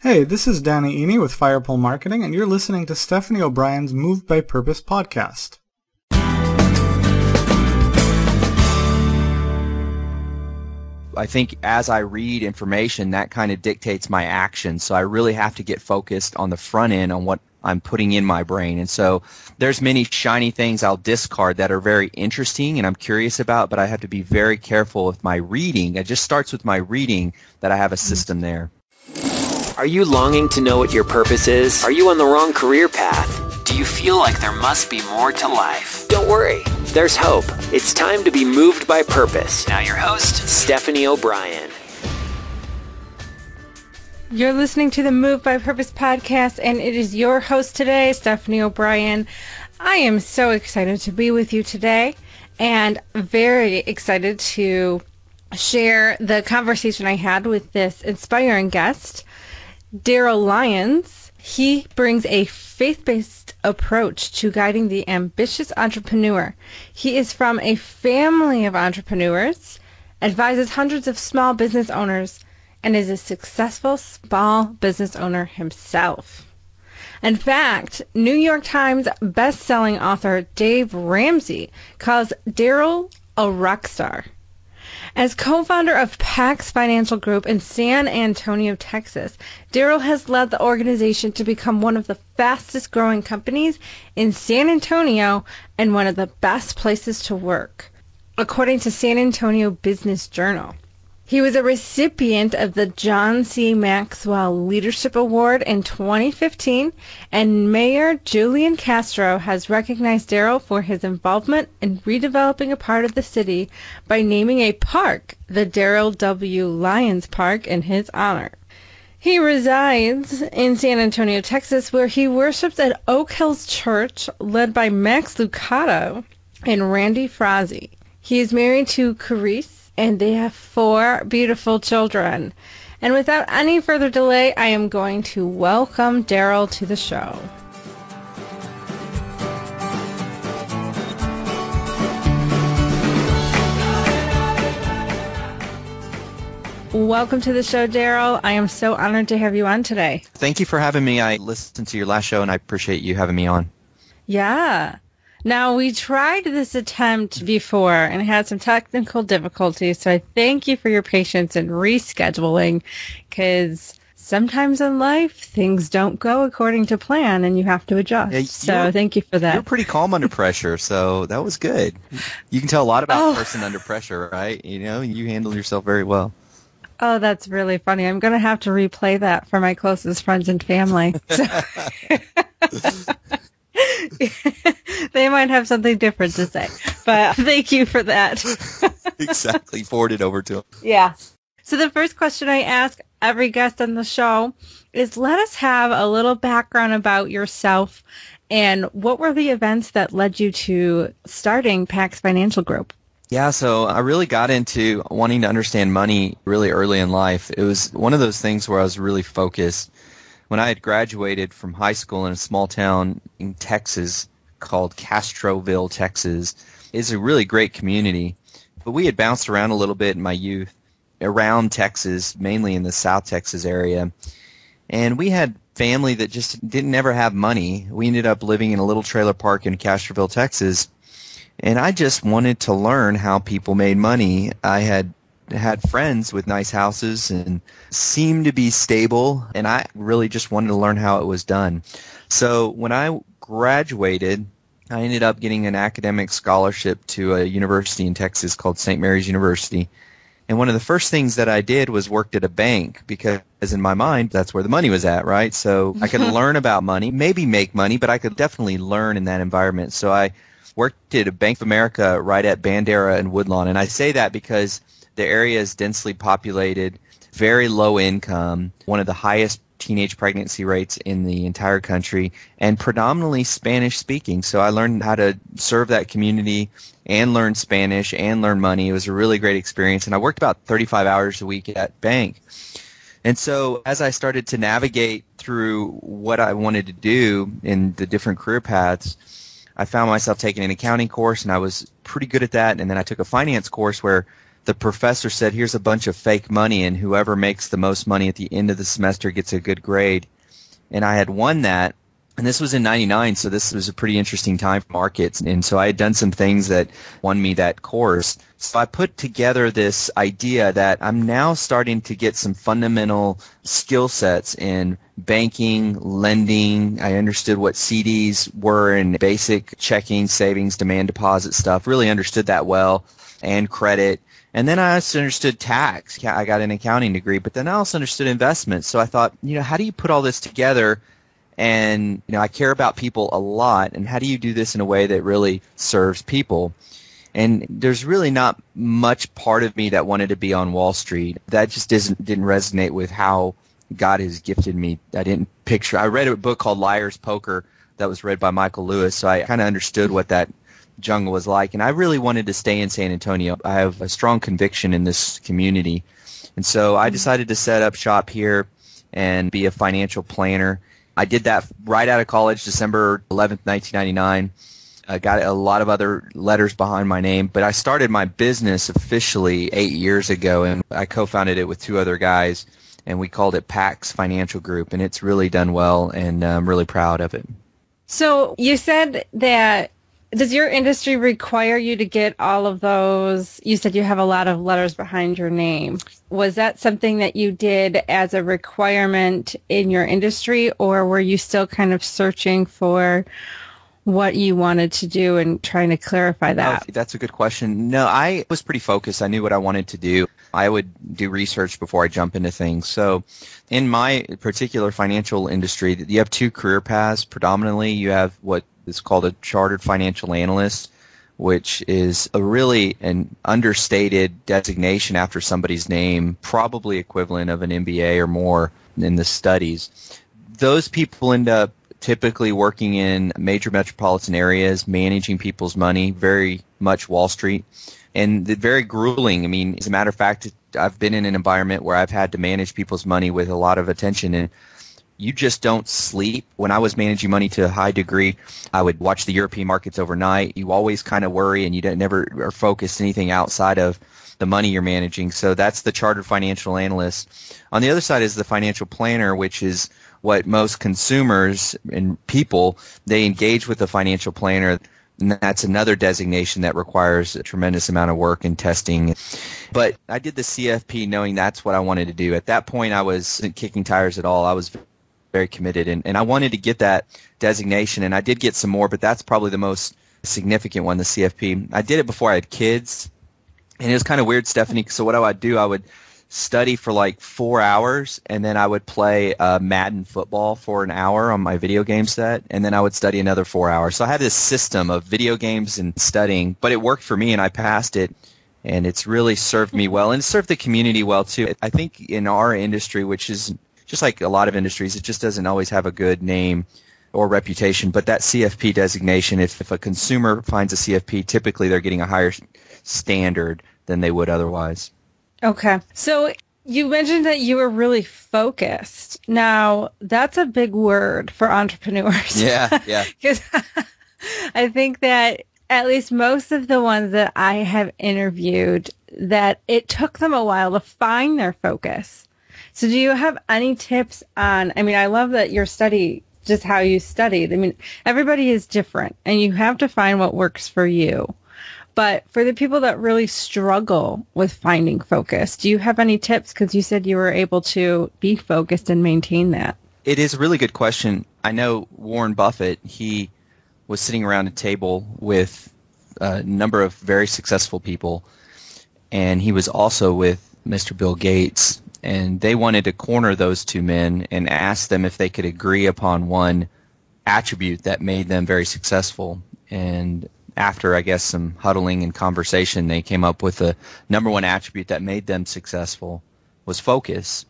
Hey, this is Danny Eny with Firepole Marketing, and you're listening to Stephanie O'Brien's Moved by Purpose podcast. I think as I read information, that kind of dictates my action. So I really have to get focused on the front end on what I'm putting in my brain. And so there's many shiny things I'll discard that are very interesting and I'm curious about, but I have to be very careful with my reading. It just starts with my reading that I have a system there. Are you longing to know what your purpose is? Are you on the wrong career path? Do you feel like there must be more to life? Don't worry, there's hope. It's time to be moved by purpose. Now your host, Stephanie O'Brien. You're listening to the Moved by Purpose podcast, and it is your host today, Stephanie O'Brien. I am so excited to be with you today, and very excited to share the conversation I had with this inspiring guest, Darryl Lyons. He brings a faith-based approach to guiding the ambitious entrepreneur. He is from a family of entrepreneurs, advises hundreds of small business owners, and is a successful small business owner himself. In fact, New York Times best-selling author Dave Ramsey calls Darryl a rock star. As co-founder of PAX Financial Group in San Antonio, Texas, Darryl has led the organization to become one of the fastest growing companies in San Antonio and one of the best places to work, according to San Antonio Business Journal. He was a recipient of the John C. Maxwell Leadership Award in 2015, and Mayor Julian Castro has recognized Darryl for his involvement in redeveloping a part of the city by naming a park the Darryl W. Lyons Park in his honor. He resides in San Antonio, Texas, where he worships at Oak Hills Church, led by Max Lucado and Randy Frazee. He is married to Carice, and they have 4 beautiful children. And without any further delay, I am going to welcome Darryl to the show. Welcome to the show, Darryl. I am so honored to have you on today. Thank you for having me. I listened to your last show and I appreciate you having me on. Yeah. Now, we tried this attempt before and had some technical difficulties, so I thank you for your patience in rescheduling, because sometimes in life, things don't go according to plan and you have to adjust. Yeah, so thank you for that. You're pretty calm under pressure, so that was good. You can tell a lot about a person under pressure, right? You know, you handle yourself very well. Oh, that's really funny. I'm going to have to replay that for my closest friends and family. So they might have something different to say, but thank you for that. Exactly. Forward it over to them. Yeah. So the first question I ask every guest on the show is, let us have a little background about yourself and what were the events that led you to starting PAX Financial Group? Yeah, so I really got into wanting to understand money really early in life. It was one of those things where I was really focused. When I had graduated from high school in a small town in Texas called Castroville, Texas, it's a really great community. But we had bounced around a little bit in my youth around Texas, mainly in the South Texas area. And we had family that just didn't ever have money. We ended up living in a little trailer park in Castroville, Texas. And I just wanted to learn how people made money. I had friends with nice houses and seemed to be stable, and I really just wanted to learn how it was done. So when I graduated, I ended up getting an academic scholarship to a university in Texas called St. Mary's University. And one of the first things that I did was worked at a bank, because in my mind, that's where the money was at, right? So I could learn about money, maybe make money, but I could definitely learn in that environment. So I worked at a Bank of America right at Bandera and Woodlawn. And I say that because the area is densely populated, very low income, one of the highest teenage pregnancy rates in the entire country, and predominantly Spanish speaking. So I learned how to serve that community and learn Spanish and learn money. It was a really great experience. And I worked about 35 hours a week at bank. And so as I started to navigate through what I wanted to do in the different career paths, I found myself taking an accounting course, and I was pretty good at that. And then I took a finance course where the professor said, here's a bunch of fake money, and whoever makes the most money at the end of the semester gets a good grade. And I had won that. And this was in 99, so this was a pretty interesting time for markets. And so I had done some things that won me that course. So I put together this idea that I'm now starting to get some fundamental skill sets in banking, lending. I understood what CDs were and basic checking, savings, demand deposit stuff. Really understood that well, and credit. And then I also understood tax. I got an accounting degree, but then I also understood investments. So I thought, how do you put all this together? And, I care about people a lot, and how do you do this in a way that really serves people? And there's really not much part of me that wanted to be on Wall Street. That just didn't resonate with how God has gifted me. I read a book called Liar's Poker that was read by Michael Lewis, so I kind of understood what that jungle was like. And I really wanted to stay in San Antonio. I have a strong conviction in this community. And so I decided to set up shop here and be a financial planner. I did that right out of college, December 11th, 1999. I got a lot of other letters behind my name, but I started my business officially 8 years ago, and I co-founded it with two other guys, and we called it PAX Financial Group, and it's really done well, and I'm really proud of it. So you said that, does your industry require you to get all of those? You said you have a lot of letters behind your name. Was that something that you did as a requirement in your industry, or were you still kind of searching for what you wanted to do and trying to clarify that? Oh, that's a good question. No, I was pretty focused. I knew what I wanted to do. I would do research before I jump into things. So in my particular financial industry, you have two career paths. Predominantly, you have what is called a chartered financial analyst, which is an understated designation after somebody's name, probably equivalent of an MBA or more in the studies. Those people end up typically working in major metropolitan areas, managing people's money, very much Wall Street, and very grueling. I mean, as a matter of fact, I've been in an environment where I've had to manage people's money with a lot of attention, and you just don't sleep. When I was managing money to a high degree, I would watch the European markets overnight. You always kind of worry, and you never are focused anything outside of the money you're managing. So that's the chartered financial analyst. On the other side is the financial planner, which is what most consumers and people, they engage with the financial planner. And that's another designation that requires a tremendous amount of work and testing. But I did the CFP knowing that's what I wanted to do. At that point, I wasn't kicking tires at all. I was very committed, and I wanted to get that designation, and I did get some more, but that's probably the most significant one, the CFP. I did it before I had kids, and it was kind of weird, Stephanie. So what I would do, I would study for like 4 hours, and then I would play Madden football for an hour on my video game set, and then I would study another 4 hours. So I had this system of video games and studying, but it worked for me, and I passed it, and it's really served me well, and it served the community well too. I think in our industry, which is just like a lot of industries, it just doesn't always have a good name or reputation, but that CFP designation, if a consumer finds a CFP, typically they're getting a higher standard than they would otherwise. Okay. So you mentioned that you were really focused. Now, that's a big word for entrepreneurs. Yeah. Because I think that at least most of the ones that I have interviewed, that it took them a while to find their focus. So do you have any tips on, I love that your study, just how you studied. Everybody is different, and you have to find what works for you. But for the people that really struggle with finding focus, do you have any tips? Because you said you were able to be focused and maintain that. It is a really good question. I know Warren Buffett, he was sitting around a table with a number of very successful people, and he was also with Mr. Bill Gates, and they wanted to corner those two men and ask them if they could agree upon one attribute that made them very successful. And after, I guess, some huddling and conversation, they came up with the number one attribute that made them successful was focus.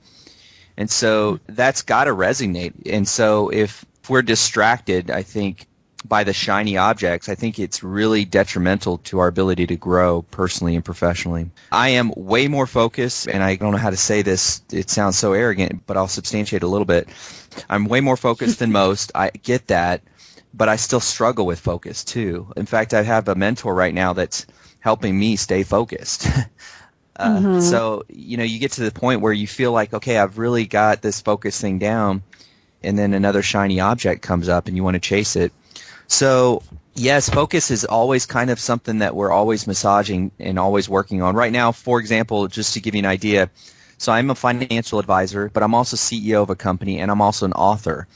And so that's got to resonate. And so if we're distracted, I think, by the shiny objects, I think it's really detrimental to our ability to grow personally and professionally. I am way more focused, and I don't know how to say this. It sounds so arrogant, but I'll substantiate a little bit. I'm way more focused than most. I get that, but I still struggle with focus too. In fact, I have a mentor right now that's helping me stay focused. So, you get to the point where you feel like, okay, I've really got this focus thing down, and then another shiny object comes up and you want to chase it. So, yes, focus is always kind of something that we're always massaging and always working on. Right now, for example, just to give you an idea, so I'm a financial advisor, but I'm also CEO of a company, and I'm also an author.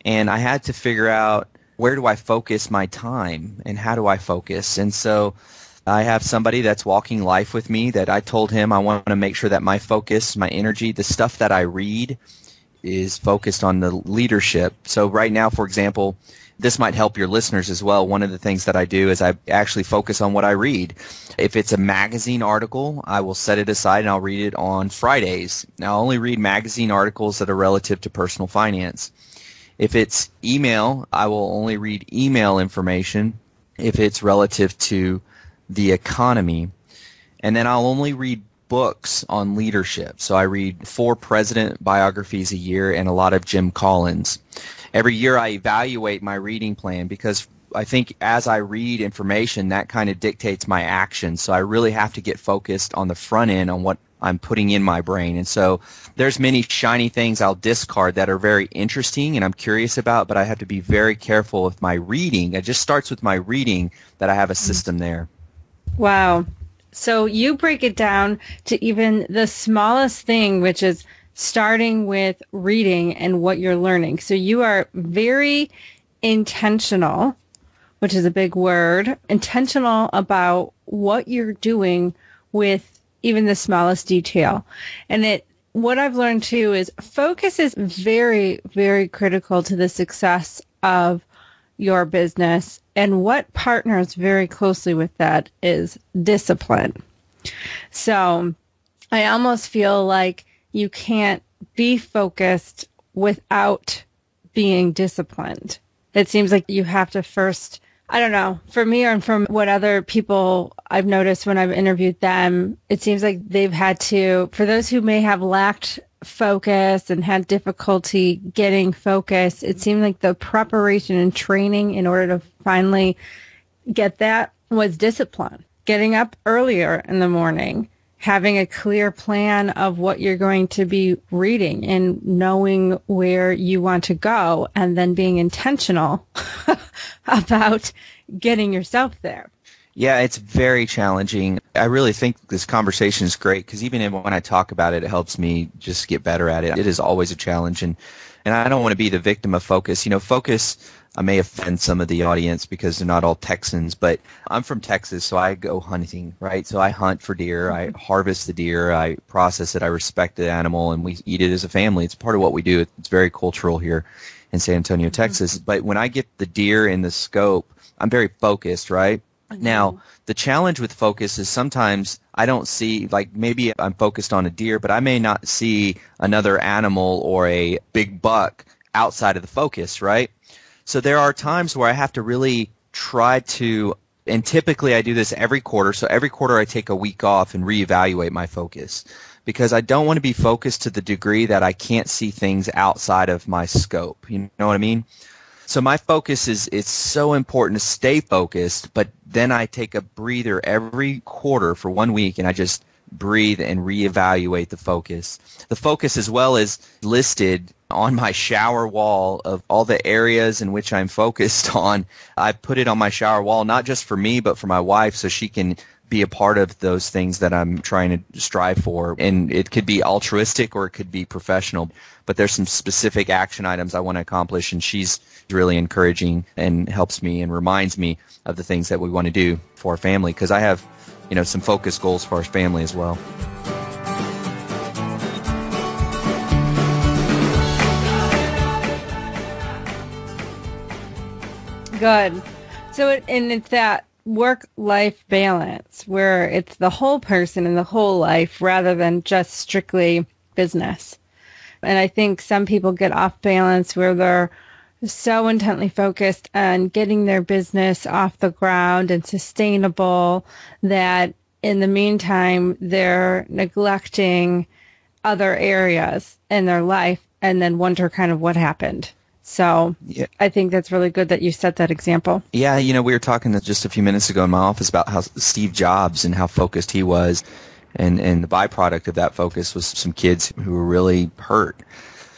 And I had to figure out, where do I focus my time and how do I focus? And so I have somebody that's walking life with me that I told him I want to make sure that my focus, my energy, the stuff that I read is focused on the leadership. So right now, for example, this might help your listeners as well. One of the things that I do is I actually focus on what I read. If it's a magazine article, I will set it aside and I'll read it on Fridays. Now, I'll only read magazine articles that are relative to personal finance. If it's email, I will only read email information if it's relative to the economy. And then I'll only read books on leadership. So I read 4 president biographies a year and a lot of Jim Collins. Every year I evaluate my reading plan because I think as I read information, that kind of dictates my actions. So I really have to get focused on the front end on what I'm putting in my brain. And so there's many shiny things I'll discard that are very interesting and I'm curious about, but I have to be very careful with my reading. It just starts with my reading that I have a system there. Wow. So you break it down to even the smallest thing, which is starting with reading and what you're learning. So you are very intentional, which is a big word, intentional about what you're doing with even the smallest detail. And what I've learned too is focus is very, very critical to the success of your business. And what partners very closely with that is discipline. So I almost feel like you can't be focused without being disciplined. It seems like you have to first, I don't know, for me and from what other people I've noticed when I've interviewed them, it seems like they've had to, for those who may have lacked focus and had difficulty getting focus, it seemed like the preparation and training in order to finally get that was discipline. Getting up earlier in the morning, having a clear plan of what you're going to be reading and knowing where you want to go, and then being intentional about getting yourself there. Yeah, it's very challenging. I really think this conversation is great because even when I talk about it, it helps me just get better at it. It is always a challenge, and I don't want to be the victim of focus. Focus, I may offend some of the audience because they're not all Texans, but I'm from Texas, so I go hunting, right? So I hunt for deer, I harvest the deer, I process it, I respect the animal, and we eat it as a family. It's part of what we do. It's very cultural here in San Antonio, Texas. But when I get the deer in the scope, I'm very focused, right? Now, the challenge with focus is sometimes I don't see, like maybe I'm focused on a deer, but I may not see another animal or a big buck outside of the focus, right? So there are times where I have to really try to, and typically I do this every quarter. So every quarter I take a week off and reevaluate my focus because I don't want to be focused to the degree that I can't see things outside of my scope. You know what I mean? So my focus is, it's so important to stay focused, but then I take a breather every quarter for 1 week and I just breathe and reevaluate the focus. The focus as well is listed on my shower wall of all the areas in which I'm focused on. I put it on my shower wall, not just for me, but for my wife so she can be a part of those things that I'm trying to strive for. And it could be altruistic or it could be professional. But there's some specific action items I want to accomplish, and she's really encouraging and helps me and reminds me of the things that we want to do for our family, because I have, some focus goals for our family as well. Good. So it's that work-life balance where it's the whole person and the whole life rather than just strictly business. And I think some people get off balance where they're so intently focused on getting their business off the ground and sustainable that in the meantime they're neglecting other areas in their life and then wonder kind of what happened. So yeah. I think that's really good that you set that example. Yeah, we were talking just a few minutes ago in my office about how Steve Jobs and how focused he was. And the byproduct of that focus was some kids who were really hurt.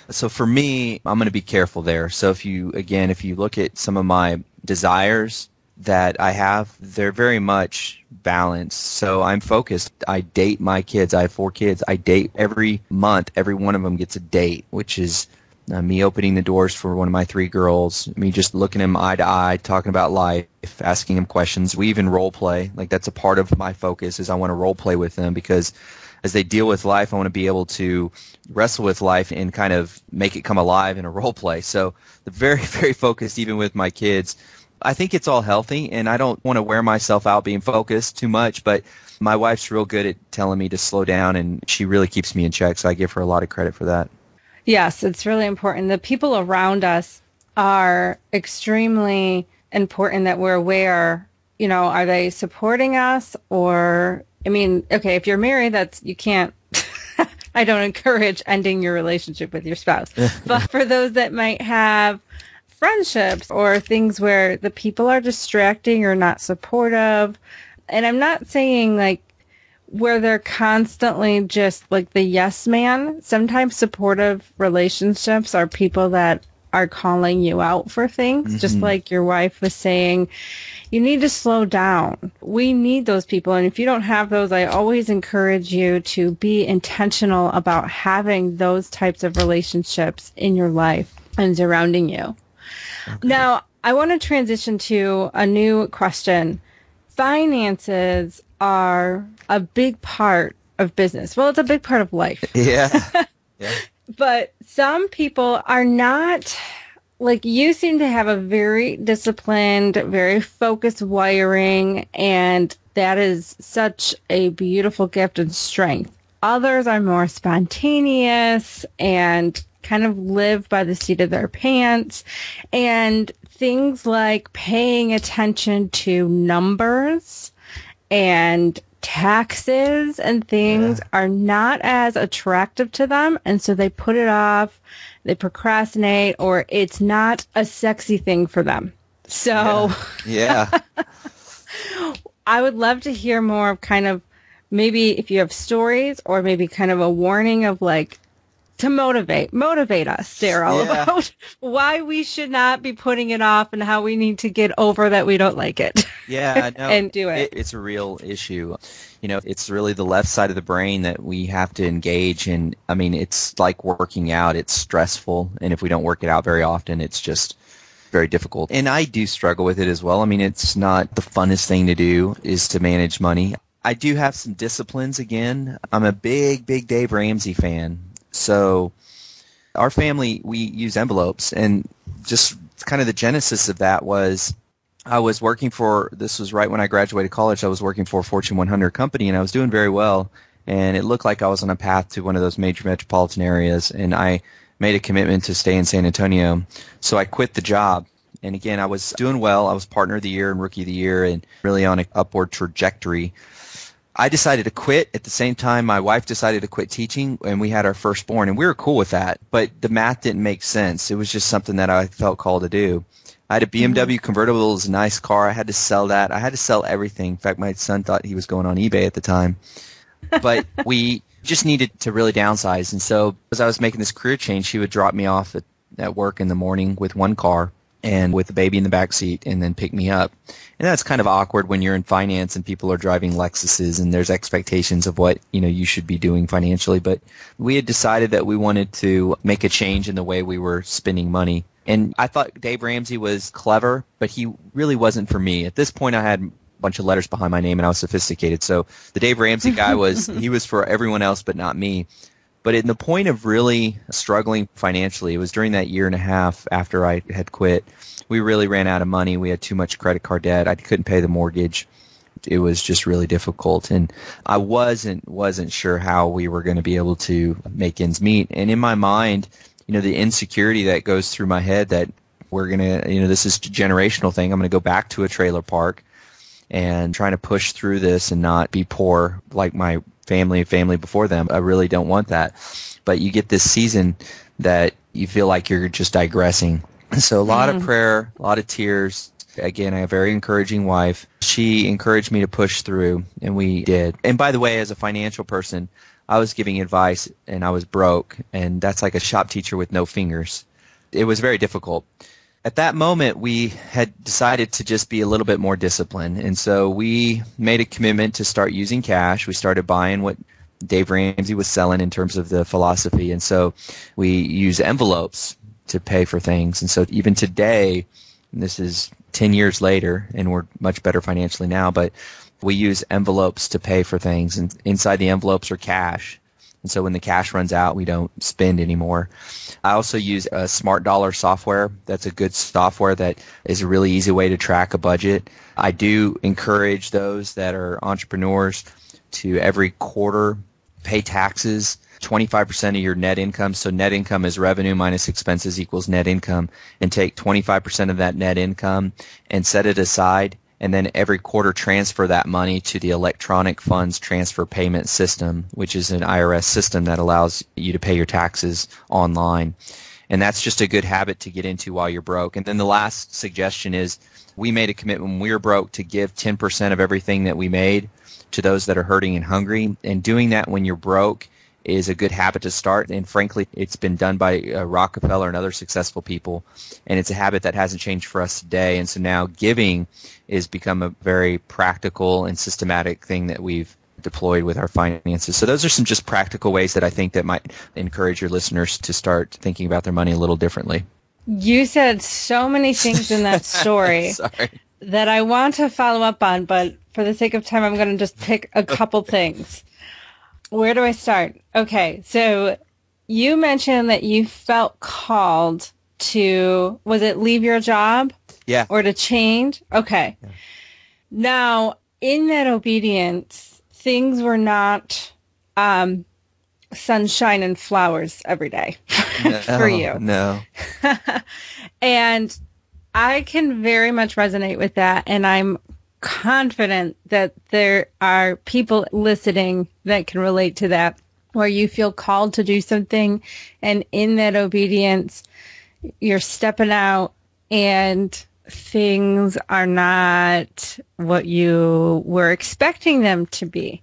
So for me, I'm going to be careful there. So if you look at some of my desires that I have, they're very much balanced. So I'm focused. I date my kids. I have 4 kids. I date every month. Every one of them gets a date, which is me opening the doors for one of my 3 girls, me just looking them eye to eye, talking about life, asking them questions. We even role play. Like, that's a part of my focus, is I want to role play with them, because as they deal with life, I want to be able to wrestle with life and kind of make it come alive in a role play. So they're very, very focused, even with my kids. I think it's all healthy, and I don't want to wear myself out being focused too much, but my wife's real good at telling me to slow down, and she really keeps me in check, so I give her a lot of credit for that. Yes, it's really important. The people around us are extremely important, that we're aware, are they supporting us? Or, okay, if you're married, you can't, I don't encourage ending your relationship with your spouse. But for those that might have friendships or things where the people are distracting or not supportive, and I'm not saying like where they're constantly just like the yes man. Sometimes supportive relationships are people that are calling you out for things, just like your wife was saying, you need to slow down. We need those people. And if you don't have those, I always encourage you to be intentional about having those types of relationships in your life and surrounding you. Okay. Now, I want to transition to a new question. Finances are a big part of business. Well, it's a big part of life. Yeah. Yeah. But some people are not, like, you seem to have a very disciplined, very focused wiring, and that is such a beautiful gift and strength. Others are more spontaneous and kind of live by the seat of their pants, and things like paying attention to numbers and taxes and things are not as attractive to them, and so they put it off, they procrastinate, or it's not a sexy thing for them. So yeah. I would love to hear more of kind of, maybe if you have stories, or maybe kind of a warning of like, to motivate us, Darryl, about why we should not be putting it off and how we need to get over that we don't like it. Yeah, no, and do it. It's a real issue. It's really the left side of the brain that we have to engage in. I mean, it's like working out. It's stressful, and if we don't work it out very often, it's just very difficult. And I do struggle with it as well. I mean, it's not the funnest thing to do, is to manage money. I do have some disciplines again. I'm a big Dave Ramsey fan. So our family, we use envelopes, and just kind of the genesis of that was I was working this was right when I graduated college, I was working for a Fortune 100 company, and I was doing very well, and it looked like I was on a path to one of those major metropolitan areas, and I made a commitment to stay in San Antonio. So I quit the job. And again, I was doing well. I was partner of the year and rookie of the year, and really on an upward trajectory. I decided to quit. At the same time, my wife decided to quit teaching, and we had our firstborn, and we were cool with that. But the math didn't make sense. It was just something that I felt called to do. I had a BMW convertible. It was a nice car. I had to sell that. I had to sell everything. In fact, my son thought he was going on eBay at the time. But we just needed to really downsize. And so as I was making this career change, she would drop me off at work in the morning with one car and with the baby in the back seat, and then pick me up. And that's kind of awkward when you're in finance and people are driving Lexuses and there's expectations of what you should be doing financially. But we had decided that we wanted to make a change in the way we were spending money. And I thought Dave Ramsey was clever, but he really wasn't for me. At this point, I had a bunch of letters behind my name, and I was sophisticated. So the Dave Ramsey guy he was for everyone else but not me. But in the point of really struggling financially, it was during that year and a half after I had quit. We really ran out of money. We had too much credit card debt. I couldn't pay the mortgage. It was just really difficult. And I wasn't sure how we were going to be able to make ends meet. And in my mind, the insecurity that goes through my head that we're going to, this is a generational thing. I'm going to go back to a trailer park and trying to push through this and not be poor like my family before them. I really don't want that. But you get this season that you feel like you're just digressing. So a lot of prayer, a lot of tears, Again, I have a very encouraging wife. She encouraged me to push through, and we did. And by the way, as a financial person, I was giving advice, and I was broke, and that's like a shop teacher with no fingers. It was very difficult. At that moment, we had decided to just be a little bit more disciplined, and so we made a commitment to start using cash. We started buying what Dave Ramsey was selling in terms of the philosophy, and so we use envelopes to pay for things. And so even today, and this is 10 years later, and we're much better financially now, but we use envelopes to pay for things, and inside the envelopes are cash. And so when the cash runs out, we don't spend anymore. I also use a Smart Dollar software. That's a good software that is a really easy way to track a budget. I do encourage those that are entrepreneurs to every quarter pay taxes, 25% of your net income. So net income is revenue minus expenses equals net income, and take 25% of that net income and set it aside, and then every quarter transfer that money to the electronic funds transfer payment system, which is an IRS system that allows you to pay your taxes online. And that's just a good habit to get into while you're broke. And then the last suggestion is, we made a commitment when we were broke to give 10% of everything that we made to those that are hurting and hungry. And doing that when you're broke is a good habit to start. And frankly, it's been done by Rockefeller and other successful people. And it's a habit that hasn't changed for us today. And so now giving has become a very practical and systematic thing that we've deployed with our finances. So those are some just practical ways that I think that might encourage your listeners to start thinking about their money a little differently. You said so many things in that story that I want to follow up on, but for the sake of time, I'm going to just pick a couple things. Where do I start? Okay, so you mentioned that you felt called to, was it leave your job? Yeah. Or to change? Okay. Yeah. Now, in that obedience, things were not sunshine and flowers every day for you. No. And I can very much resonate with that, and I'm confident that there are people listening that can relate to that, where you feel called to do something, and in that obedience, you're stepping out and things are not what you were expecting them to be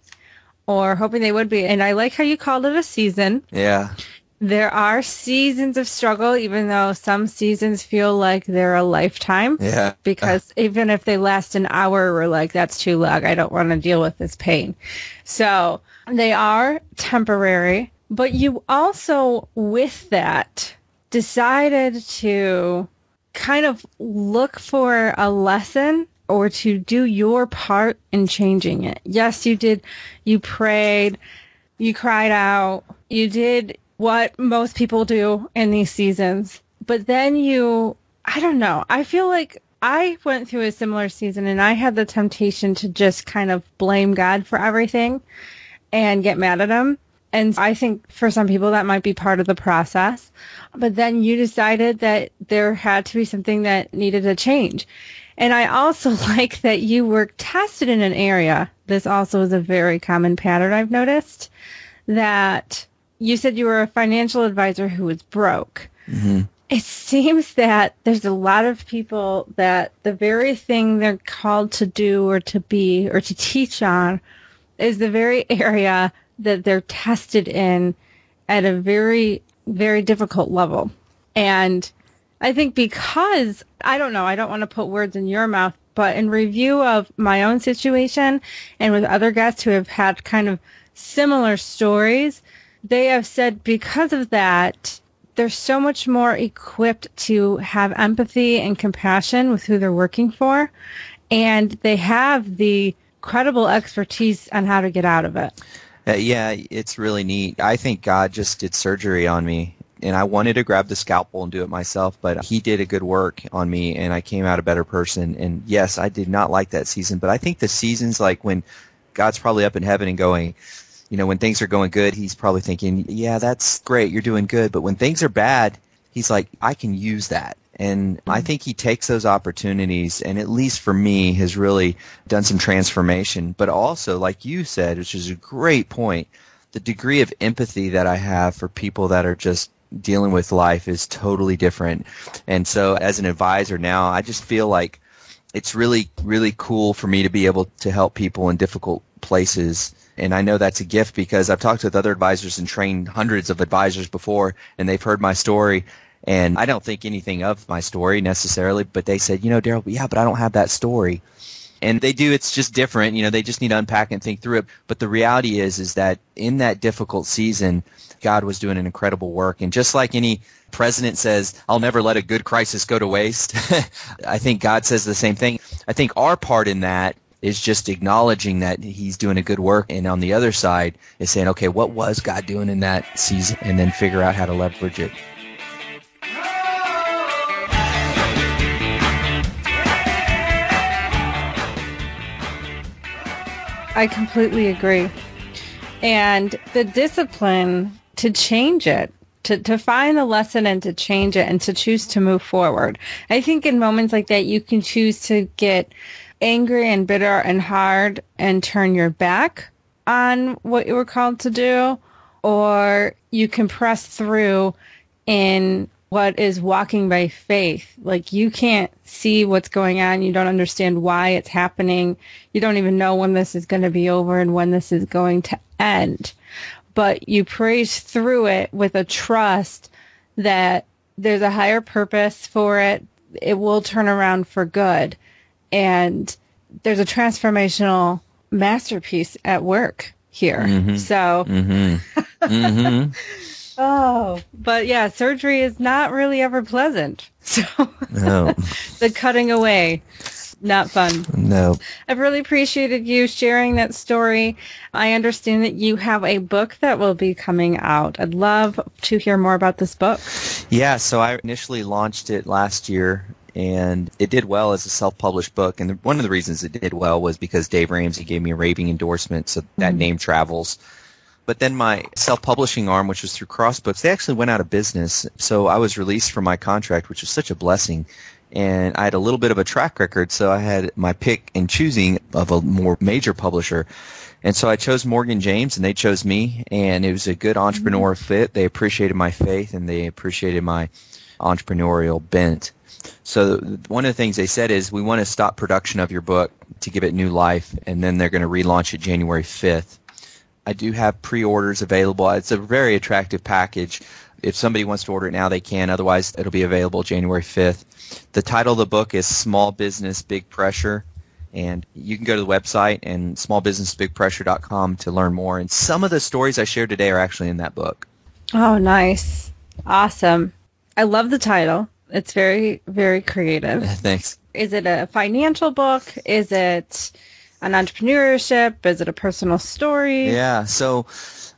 or hoping they would be. And I like how you called it a season. Yeah. There are seasons of struggle, even though some seasons feel like they're a lifetime. Yeah. Because even if they last an hour, we're like, that's too long. I don't want to deal with this pain. So they are temporary. But you also, with that, decided to kind of look for a lesson or to do your part in changing it. Yes, you did. You prayed. You cried out. You did what most people do in these seasons. But then I don't know, I feel like I went through a similar season and I had the temptation to just kind of blame God for everything and get mad at him. And I think for some people that might be part of the process. But then you decided that there had to be something that needed to change. And I also like that you were tested in an area. This also is a very common pattern I've noticed, that you said you were a financial advisor who was broke. Mm-hmm. It seems that there's a lot of people that the very thing they're called to do or to be or to teach on is the very area that they're tested in at a very, very difficult level. And I think because, I don't know, I don't want to put words in your mouth, but in review of my own situation and with other guests who have had kind of similar stories, they have said because of that, they're so much more equipped to have empathy and compassion with who they're working for, and they have the credible expertise on how to get out of it. Yeah, it's really neat. I think God just did surgery on me, and I wanted to grab the scalpel and do it myself, but he did a good work on me, and I came out a better person. And yes, I did not like that season, but I think the seasons like when God's probably up in heaven and going, when things are going good, he's probably thinking, yeah, that's great, you're doing good. But when things are bad, he's like, I can use that. And I think he takes those opportunities and, at least for me, has really done some transformation. But also, like you said, which is a great point, the degree of empathy that I have for people that are just dealing with life is totally different. And so as an advisor now, I just feel like it's really, really cool for me to be able to help people in difficult places. And I know that's a gift because I've talked with other advisors and trained hundreds of advisors before, and they've heard my story. And I don't think anything of my story necessarily, but they said, Darryl, yeah, but I don't have that story. And they do. It's just different. They just need to unpack and think through it. But the reality is that in that difficult season, God was doing an incredible work. And just like any president says, I'll never let a good crisis go to waste, I think God says the same thing. I think our part in that is just acknowledging that he's doing a good work. And on the other side is saying, okay, what was God doing in that season? And then figure out how to leverage it. I completely agree. And the discipline to change it, to find the lesson and to change it and to choose to move forward. I think in moments like that, you can choose to get angry and bitter and hard and turn your back on what you were called to do, or you can press through in what is walking by faith. Like, you can't see what's going on. You don't understand why it's happening. You don't even know when this is going to be over and when this is going to end. But you praise through it with a trust that there's a higher purpose for it. It will turn around for good. And there's a transformational masterpiece at work here. Mm-hmm. So, Mm-hmm. oh, but yeah, surgery is not really ever pleasant. So No. the cutting away, not fun. No. I've really appreciated you sharing that story. I understand that you have a book that will be coming out. I'd love to hear more about this book. Yeah, so I initially launched it last year, and it did well as a self-published book. And one of the reasons it did well was because Dave Ramsey gave me a raving endorsement, so that name travels. But then my self-publishing arm, which was through Crossbooks, they actually went out of business. So I was released from my contract, which was such a blessing. And I had a little bit of a track record, so I had my pick and choosing of a more major publisher. And so I chose Morgan James, and they chose me. And it was a good entrepreneurial fit. They appreciated my faith, and they appreciated my entrepreneurial bent. So one of the things they said is, we want to stop production of your book to give it new life, and then they're going to relaunch it January 5th. I do have pre-orders available. It's a very attractive package. If somebody wants to order it now, they can. Otherwise, it'll be available January 5th. The title of the book is Small Business, Big Pressure. And you can go to the website and smallbusinessbigpressure.com to learn more. And some of the stories I shared today are actually in that book. Oh, nice. Awesome. I love the title. It's very, very creative. Thanks. Is it a financial book? Is it an entrepreneurship? Is it a personal story? Yeah. So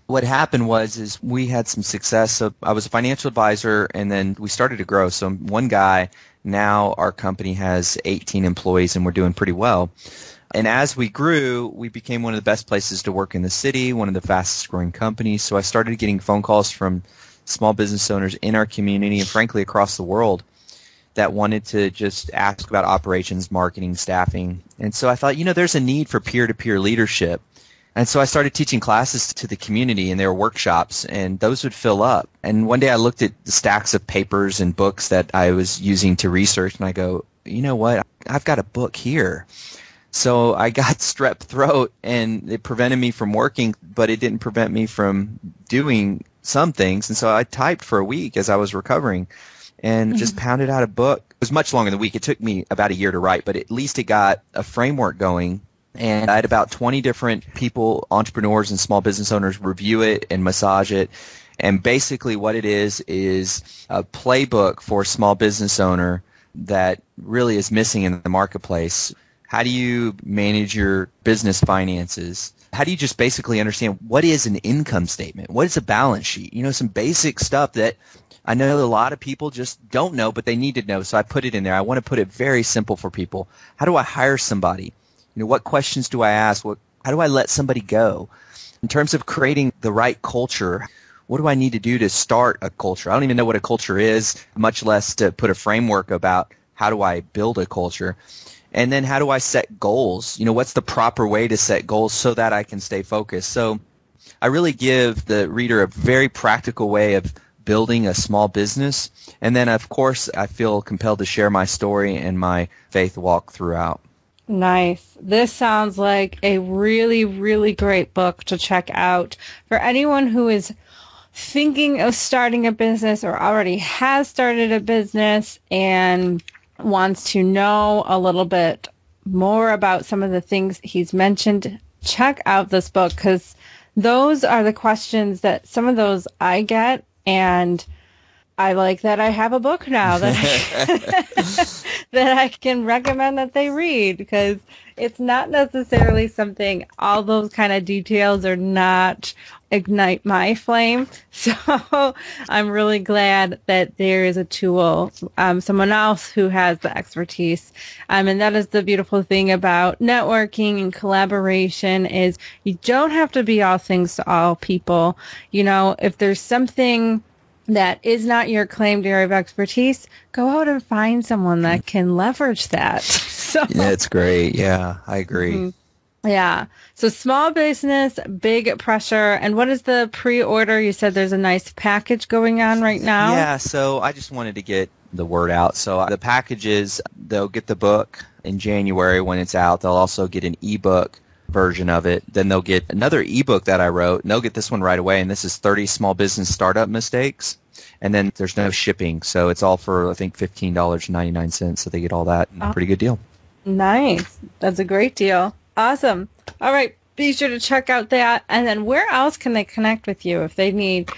what happened is we had some success. So I was a financial advisor, and then we started to grow. So I'm one guy. Now our company has 18 employees, and we're doing pretty well. And as we grew, we became one of the best places to work in the city, one of the fastest growing companies. So I started getting phone calls from small business owners in our community and frankly across the world that wanted to just ask about operations, marketing, staffing. And so I thought, there's a need for peer-to-peer leadership. And so I started teaching classes to the community, and there were workshops, and those would fill up. And one day I looked at the stacks of papers and books that I was using to research, and I go, you know what? I've got a book here. So I got strep throat, and it prevented me from working, but it didn't prevent me from doing some things. And so I typed for a week as I was recovering and just pounded out a book. It was much longer than a week. It took me about a year to write, but at least it got a framework going. And I had about 20 different people, entrepreneurs and small business owners, review it and massage it. And basically what it is a playbook for a small business owner that really is missing in the marketplace. How do you manage your business finances? How do you just basically understand what is an income statement? What is a balance sheet? Some basic stuff that I know a lot of people just don't know, but they need to know. So I put it in there. I want to put it very simple for people. How do I hire somebody? What questions do I ask? How do I let somebody go? In terms of creating the right culture, what do I need to do to start a culture? I don't even know what a culture is, much less to put a framework about how do I build a culture. And then how do I set goals? What's the proper way to set goals so that I can stay focused? So I really give the reader a very practical way of building a small business. And then, of course, I feel compelled to share my story and my faith walk throughout. Nice. This sounds like a really, really great book to check out for anyone who is thinking of starting a business or already has started a business and wants to know a little bit more about some of the things he's mentioned. Check out this book, because those are the questions that some of those I get, and I like that I have a book now that that I can recommend that they read, because it's not necessarily something, all those kind of details are not ignite my flame. So I'm really glad that there is a tool, someone else who has the expertise. And that is the beautiful thing about networking and collaboration, is you don't have to be all things to all people. You know, if there's something that is not your claimed area of expertise, go out and find someone that can leverage that. So, yeah, it's great. Yeah, I agree. Yeah. So small business, big pressure. And what is the pre-order? You said there's a nice package going on right now. Yeah, so I just wanted to get the word out. So the packages, they'll get the book in January when it's out. They'll also get an ebook version of it. Then they'll get another ebook that I wrote, and they'll get this one right away. And this is 30 small business startup mistakes. And then there's no shipping. So it's all for, I think, $15.99. So they get all that. Pretty good deal. Nice. That's a great deal. Awesome. All right. Be sure to check out that. And then where else can they connect with you if they need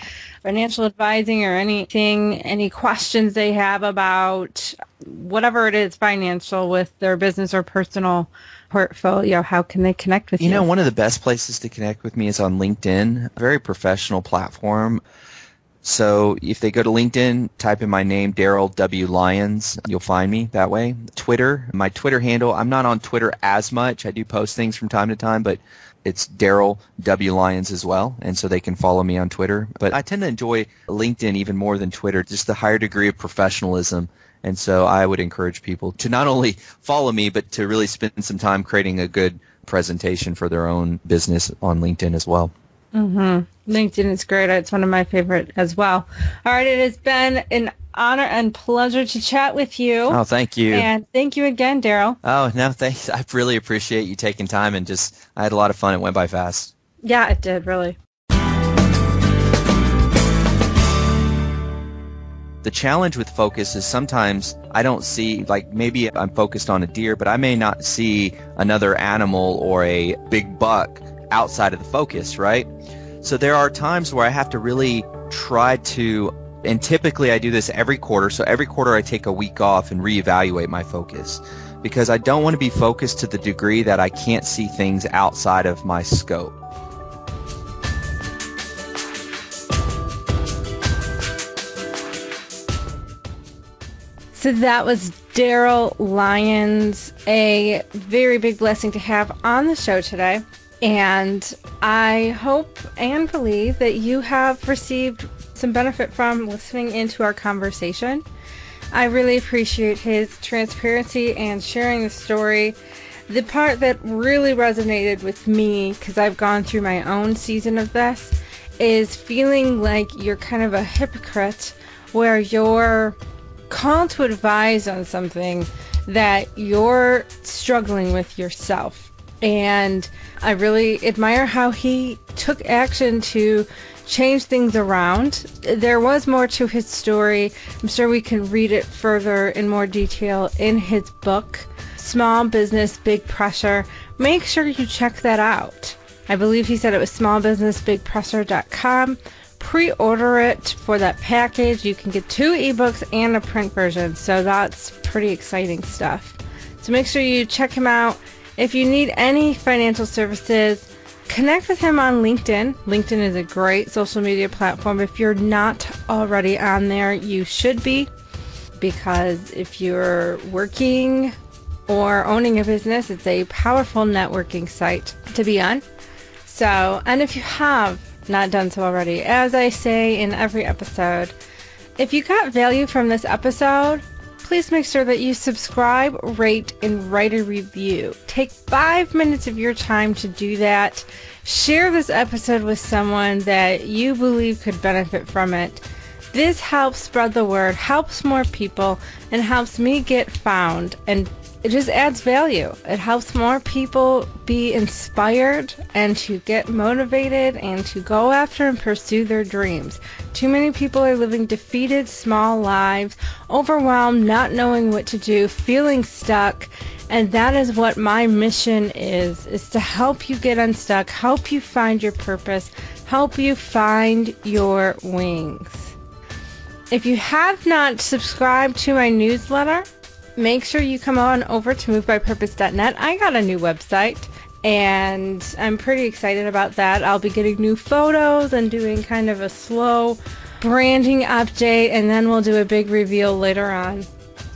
financial advising or anything, any questions they have about whatever it is financial with their business or personal portfolio? How can they connect with you? You know, one of the best places to connect with me is on LinkedIn, a very professional platform. So if they go to LinkedIn, type in my name, Darryl W. Lyons, you'll find me that way. Twitter, my Twitter handle, I'm not on Twitter as much. I do post things from time to time, but it's Darryl W. Lyons as well, and so they can follow me on Twitter. But I tend to enjoy LinkedIn even more than Twitter, just the higher degree of professionalism. And so I would encourage people to not only follow me, but to really spend some time creating a good presentation for their own business on LinkedIn as well. Mm-hmm. LinkedIn is great. It's one of my favorite as well. All right. It has been an honor and pleasure to chat with you. Oh, thank you. And thank you again, Darryl. Oh, no, thanks. I really appreciate you taking time, and I had a lot of fun. It went by fast. Yeah, it did, really. The challenge with focus is sometimes I don't see, like maybe I'm focused on a deer, but I may not see another animal or a big buck outside of the focus, right? So there are times where I have to really try to, and typically I do this every quarter. So every quarter I take a week off and reevaluate my focus, because I don't want to be focused to the degree that I can't see things outside of my scope. So that was Darryl Lyons, a very big blessing to have on the show today. And I hope and believe that you have received some benefit from listening into our conversation. I really appreciate his transparency and sharing the story. The part that really resonated with me, because I've gone through my own season of this, is feeling like you're kind of a hypocrite where you're called to advise on something that you're struggling with yourself. And I really admire how he took action to change things around. There was more to his story. I'm sure we can read it further in more detail in his book, Small Business, Big Pressure. Make sure you check that out. I believe he said it was smallbusinessbigpressure.com. Pre-order it for that package. You can get 2 ebooks and a print version, so that's pretty exciting stuff. So make sure you check him out. If you need any financial services, connect with him on LinkedIn. LinkedIn is a great social media platform. If you're not already on there, you should be, because if you're working or owning a business, it's a powerful networking site to be on. So, and if you have not done so already, as I say in every episode, if you got value from this episode, please make sure that you subscribe, rate, and write a review. Take 5 minutes of your time to do that. Share this episode with someone that you believe could benefit from it. This helps spread the word, helps more people, and helps me get found, and it just adds value. It helps more people be inspired and to get motivated and to go after and pursue their dreams. Too many people are living defeated, small lives, overwhelmed, not knowing what to do, feeling stuck, and that is what my mission is to help you get unstuck, help you find your purpose, help you find your wings. If you have not subscribed to my newsletter, make sure you come on over to movebypurpose.net. I got a new website, and I'm pretty excited about that. I'll be getting new photos and doing kind of a slow branding update, and then we'll do a big reveal later on.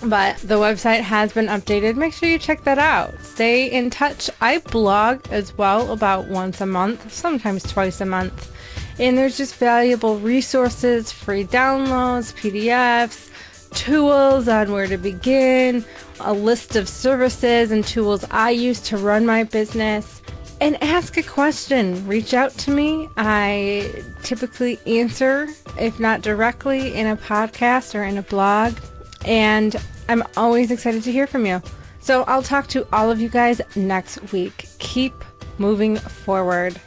But the website has been updated. Make sure you check that out. Stay in touch. I blog as well about once a month, sometimes twice a month. And there's just valuable resources, free downloads, PDFs, tools on where to begin, a list of services and tools I use to run my business, and ask a question. Reach out to me. I typically answer, if not directly, in a podcast or in a blog, and I'm always excited to hear from you. So I'll talk to all of you guys next week. Keep moving forward.